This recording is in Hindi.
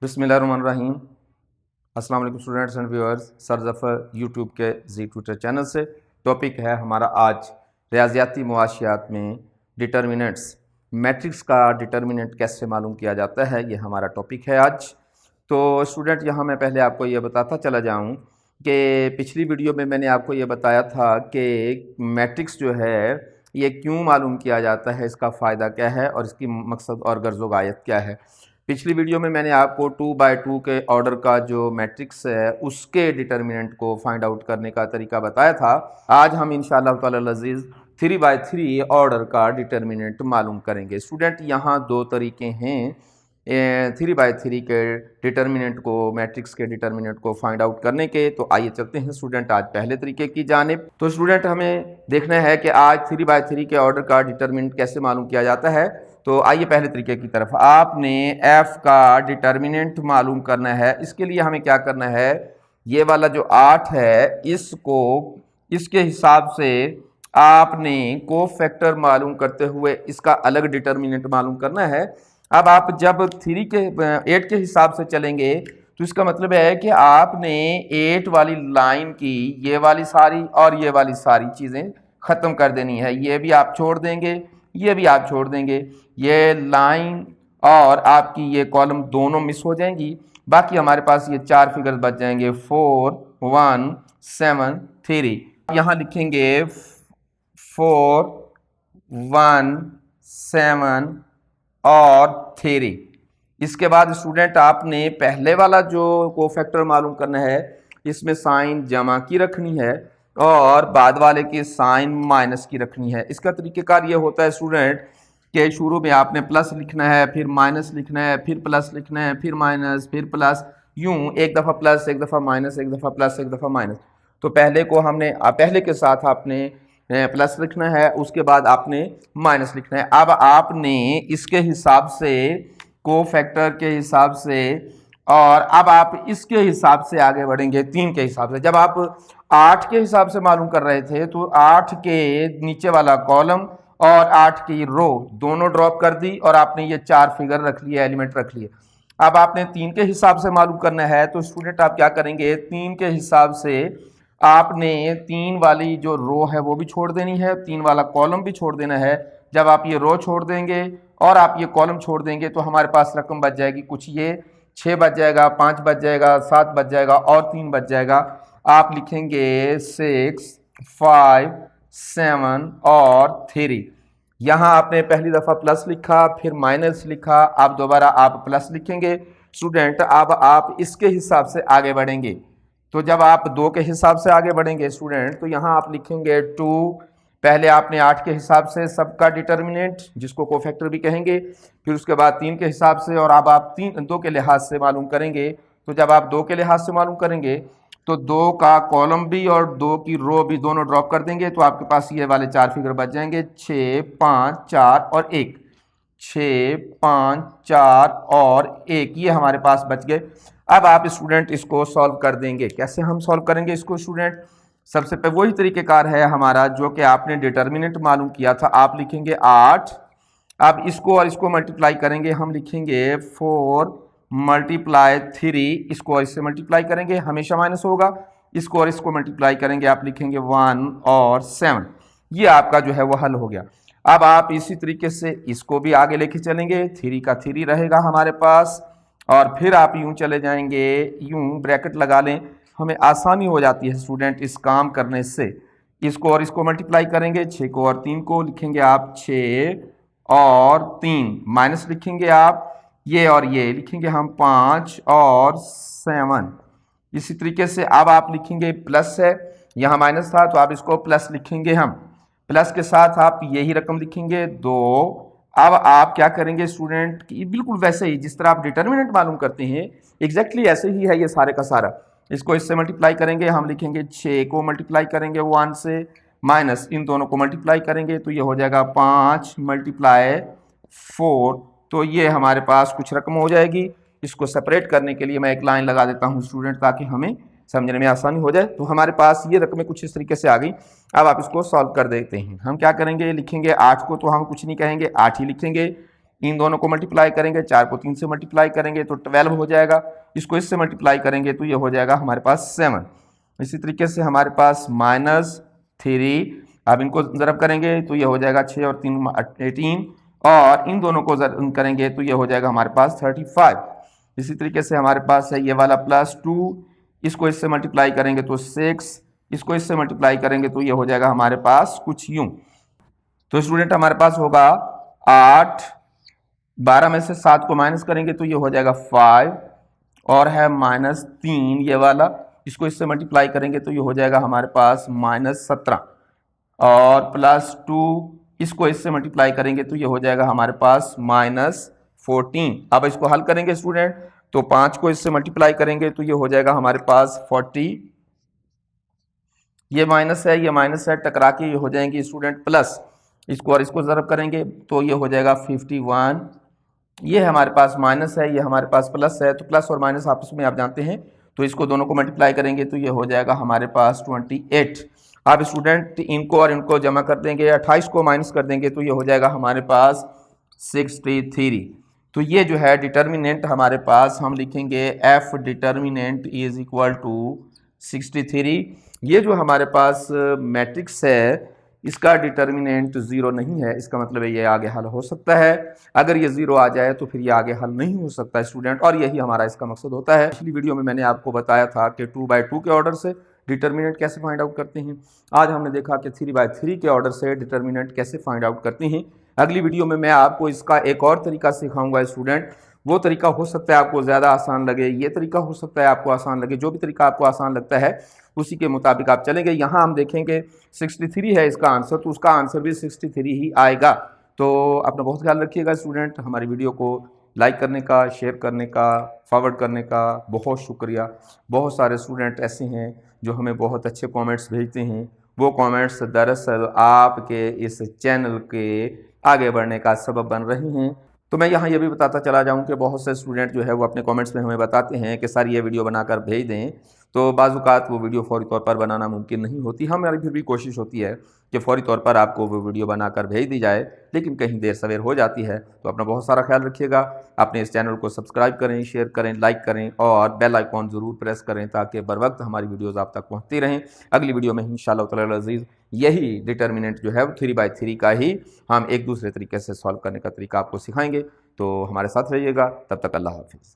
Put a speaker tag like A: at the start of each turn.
A: बिस्मिल्लाहिर्रहमानिर्रहीम। अस्सलाम वालेकुम students and viewers. Sir Zafar YouTube के जी ट्विटर चैनल से टॉपिक है हमारा आज रियाज़ियाती मुआशियात में डिटर्मिनेंट्स, मैट्रिक्स का डिटर्मिनेंट कैसे मालूम किया जाता है, ये हमारा टॉपिक है आज। तो स्टूडेंट यहाँ मैं पहले आपको ये बताता चला जाऊँ कि पिछली वीडियो में मैंने आपको ये बताया था कि मैट्रिक्स जो है ये क्यों मालूम किया जाता है, इसका फ़ायदा क्या है और इसकी मकसद और गर्ज़ व गायत क्या है। पिछली वीडियो में मैंने आपको 2x2 के ऑर्डर का जो मैट्रिक्स है उसके डिटर्मिनेंट को फाइंड आउट करने का तरीका बताया था। आज हम इंशाअल्लाह ताला अज़ीज़ 3x3 ऑर्डर का डिटर्मिनेंट मालूम करेंगे। स्टूडेंट यहाँ दो तरीके हैं 3x3 के डिटर्मिनेंट को, मैट्रिक्स के डिटर्मिनेंट को फाइंड आउट करने के। तो आइए चलते हैं स्टूडेंट आज पहले तरीके की जानिब। तो स्टूडेंट हमें देखना है कि आज 3x3 के ऑर्डर का डिटर्मिनेंट कैसे मालूम किया जाता है। तो आइए पहले तरीके की तरफ। आपने f का डिटर्मिनेंट मालूम करना है। इसके लिए हमें क्या करना है, ये वाला जो 8 है इसको इसके हिसाब से आपने कोफैक्टर मालूम करते हुए इसका अलग डिटर्मिनेंट मालूम करना है। अब आप जब 8 के हिसाब से चलेंगे तो इसका मतलब है कि आपने 8 वाली लाइन की ये वाली सारी और ये वाली सारी चीज़ें ख़त्म कर देनी है। ये भी आप छोड़ देंगे, ये भी आप छोड़ देंगे, ये लाइन और आपकी ये कॉलम दोनों मिस हो जाएंगी। बाकी हमारे पास ये 4 फिगर्स बच जाएंगे 4 1 7 3। यहाँ लिखेंगे 4 1 7 और 3। इसके बाद स्टूडेंट आपने पहले वाला जो कोफैक्टर मालूम करना है इसमें साइन जमा की रखनी है और बाद वाले की साइन माइनस की रखनी है। इसका तरीक़ेकार ये होता है स्टूडेंट कि शुरू में आपने प्लस लिखना है, फिर माइनस लिखना है, फिर प्लस लिखना है, फिर माइनस, फिर प्लस, यूं एक दफ़ा प्लस, एक दफ़ा माइनस, एक दफ़ा प्लस, एक दफ़ा माइनस। तो पहले को हमने पहले के साथ आपने प्लस लिखना है, उसके बाद आपने माइनस लिखना है। अब आपने इसके हिसाब से कोफैक्टर के हिसाब से और अब आप इसके हिसाब से आगे बढ़ेंगे 3 के हिसाब से। जब आप 8 के हिसाब से मालूम कर रहे थे तो 8 के नीचे वाला कॉलम और 8 की रो दोनों ड्रॉप कर दी और आपने ये 4 फिगर रख लिए, एलिमेंट रख लिए। अब आपने 3 के हिसाब से मालूम करना है तो स्टूडेंट आप क्या करेंगे, 3 के हिसाब से आपने 3 वाली जो रो है वो भी छोड़ देनी है, 3 वाला कॉलम भी छोड़ देना है। जब आप ये रो छोड़ देंगे और आप ये कॉलम छोड़ देंगे तो हमारे पास रकम बच जाएगी कुछ ये 6 बच जाएगा, 5 बच जाएगा, 7 बच जाएगा और 3 बच जाएगा। आप लिखेंगे 6 5 7 और 3। यहाँ आपने पहली दफ़ा प्लस लिखा, फिर माइनस लिखा, आप दोबारा आप प्लस लिखेंगे। स्टूडेंट अब आप इसके हिसाब से आगे बढ़ेंगे। तो जब आप 2 के हिसाब से आगे बढ़ेंगे स्टूडेंट तो यहाँ आप लिखेंगे 2। पहले आपने 8 के हिसाब से सबका डिटर्मिनेंट जिसको कोफैक्टर भी कहेंगे, फिर उसके बाद 3 के हिसाब से और अब आप 2 के लिहाज से मालूम करेंगे। तो जब आप 2 के लिहाज से मालूम करेंगे तो 2 का कॉलम भी और 2 की रो भी दोनों ड्रॉप कर देंगे तो आपके पास ये वाले 4 फिगर बच जाएंगे 6 5 4 और 1। 6 5 4 और 1 ये हमारे पास बच गए। अब आप स्टूडेंट इसको सॉल्व कर देंगे। कैसे हम सॉल्व करेंगे इसको स्टूडेंट, सबसे पहले वही तरीक़ेकार है हमारा जो कि आपने डिटर्मिनेंट मालूम किया था। आप लिखेंगे 8, अब इसको और इसको मल्टीप्लाई करेंगे, हम लिखेंगे 4 मल्टीप्लाई 3, इसको और इससे मल्टीप्लाई करेंगे हमेशा माइनस होगा, इसको और इसको मल्टीप्लाई करेंगे आप लिखेंगे 1 और 7। ये आपका जो है वो हल हो गया। अब आप इसी तरीके से इसको भी आगे लेके चलेंगे, 3 का 3 रहेगा हमारे पास और फिर आप यूं चले जाएंगे, यूं ब्रैकेट लगा लें, हमें आसानी हो जाती है स्टूडेंट इस काम करने से। इसको और इसको मल्टीप्लाई करेंगे, 6 को और 3 को लिखेंगे आप 6 और 3, माइनस लिखेंगे आप ये और ये लिखेंगे हम 5 और 7। इसी तरीके से अब आप लिखेंगे प्लस है, यहाँ माइनस था तो आप इसको प्लस लिखेंगे, हम प्लस के साथ आप यही रकम लिखेंगे 2। अब आप क्या करेंगे स्टूडेंट, बिल्कुल वैसे ही जिस तरह आप डिटर्मिनेंट मालूम करते हैं एग्जैक्टली ऐसे ही है ये सारे का सारा। इसको इससे मल्टीप्लाई करेंगे, हम लिखेंगे 6 को मल्टीप्लाई करेंगे 1 से, माइनस इन दोनों को मल्टीप्लाई करेंगे तो ये हो जाएगा 5 मल्टीप्लाई 4। तो ये हमारे पास कुछ रकम हो जाएगी। इसको सेपरेट करने के लिए मैं एक लाइन लगा देता हूँ स्टूडेंट ताकि हमें समझने में आसानी हो जाए। तो हमारे पास ये रकमें कुछ इस तरीके से आ गई। अब आप इसको सॉल्व कर देते हैं। हम क्या करेंगे, लिखेंगे 8 को तो हम कुछ नहीं कहेंगे, 8 ही लिखेंगे। इन दोनों को मल्टीप्लाई करेंगे, 4 को 3 से मल्टीप्लाई करेंगे तो 12 हो जाएगा, इसको इससे मल्टीप्लाई करेंगे तो ये हो जाएगा हमारे पास 7। इसी तरीके से हमारे पास -3, अब इनको ज़रब करेंगे तो ये हो जाएगा 6 और 3 18, और इन दोनों को ज़रब करेंगे तो ये हो जाएगा हमारे पास 35। इसी तरीके से हमारे पास है ये वाला +2, इसको इससे मल्टीप्लाई करेंगे तो 6, इसको इससे मल्टीप्लाई करेंगे तो ये हो जाएगा हमारे पास कुछ यूं। तो स्टूडेंट हमारे पास होगा 8, 12 में से 7 को माइनस करेंगे तो ये हो जाएगा 5, और है -3 ये वाला, इसको इससे मल्टीप्लाई करेंगे तो ये हो जाएगा हमारे पास -17, और +2 इसको इससे मल्टीप्लाई करेंगे तो ये हो जाएगा हमारे पास -14। अब इसको हल करेंगे स्टूडेंट, तो 5 को इससे मल्टीप्लाई करेंगे तो ये हो जाएगा हमारे पास 40, ये माइनस है ये माइनस है, टकरा के ये हो जाएंगे स्टूडेंट प्लस, इसको और इसको ज़रब करेंगे तो ये हो जाएगा 51, ये हमारे पास माइनस है ये हमारे पास प्लस है, तो प्लस और माइनस आपस में आप जानते हैं, तो इसको दोनों को मल्टीप्लाई करेंगे तो ये हो जाएगा हमारे पास 28। अब स्टूडेंट इनको और इनको जमा कर देंगे, 28 को माइनस कर देंगे तो ये हो जाएगा हमारे पास 63। तो ये जो है डिटर्मिनेंट हमारे पास हम लिखेंगे F determinant is equal to 63। ये जो हमारे पास मैट्रिक्स है इसका डिटर्मिनेंट 0 नहीं है, इसका मतलब है ये आगे हल हो सकता है, अगर ये 0 आ जाए तो फिर ये आगे हल नहीं हो सकता स्टूडेंट, और यही हमारा इसका मकसद होता है। पिछली वीडियो में मैंने आपको बताया था कि 2/2 के ऑर्डर से डिटर्मिनेंट कैसे फाइंड आउट करते हैं, आज हमने देखा कि 3/3 के ऑर्डर से डिटर्मिनेंट कैसे फाइंड आउट करते हैं। अगली वीडियो में मैं आपको इसका एक और तरीका सिखाऊंगा स्टूडेंट, वो तरीका हो सकता है आपको ज़्यादा आसान लगे, ये तरीका हो सकता है आपको आसान लगे, जो भी तरीका आपको आसान लगता है उसी के मुताबिक आप चलेंगे। यहाँ हम देखेंगे 63 है इसका आंसर, तो उसका आंसर भी 63 ही आएगा। तो अपना बहुत ख्याल रखिएगा स्टूडेंट, हमारी वीडियो को लाइक करने का, शेयर करने का, फॉरवर्ड करने का बहुत शुक्रिया। बहुत सारे स्टूडेंट ऐसे हैं जो हमें बहुत अच्छे कमेंट्स भेजते हैं, वो कमेंट्स दरअसल आपके इस चैनल के आगे बढ़ने का सबब बन रहे हैं। तो मैं यहाँ ये भी बताता चला जाऊँ कि बहुत से स्टूडेंट जो है वो अपने कमेंट्स में हमें बताते हैं कि सर ये वीडियो बनाकर भेज दें, तो बाज़-औक़ात वो वीडियो फ़ौरी तौर पर बनाना मुमकिन नहीं होती। हमारी फिर भी कोशिश होती है कि फ़ौरी तौर पर आपको वो वीडियो बनाकर भेज दी जाए, लेकिन कहीं देर सवेर हो जाती है। तो अपना बहुत सारा ख्याल रखिएगा, अपने इस चैनल को सब्सक्राइब करें, शेयर करें, लाइक करें और बेल आइकॉन ज़रूर प्रेस करें ताकि बर वक्त हमारी वीडियोज़ आप तक पहुँचती रहें। अगली वीडियो में इंशाअल्लाह तआला अज़ीज़ यही डिटर्मिनेंट जो है वो 3/3 का ही हम एक दूसरे तरीके से सॉल्व करने का तरीका आपको सिखाएंगे। तो हमारे साथ रहिएगा, तब तक अल्लाह हाफ़िज़।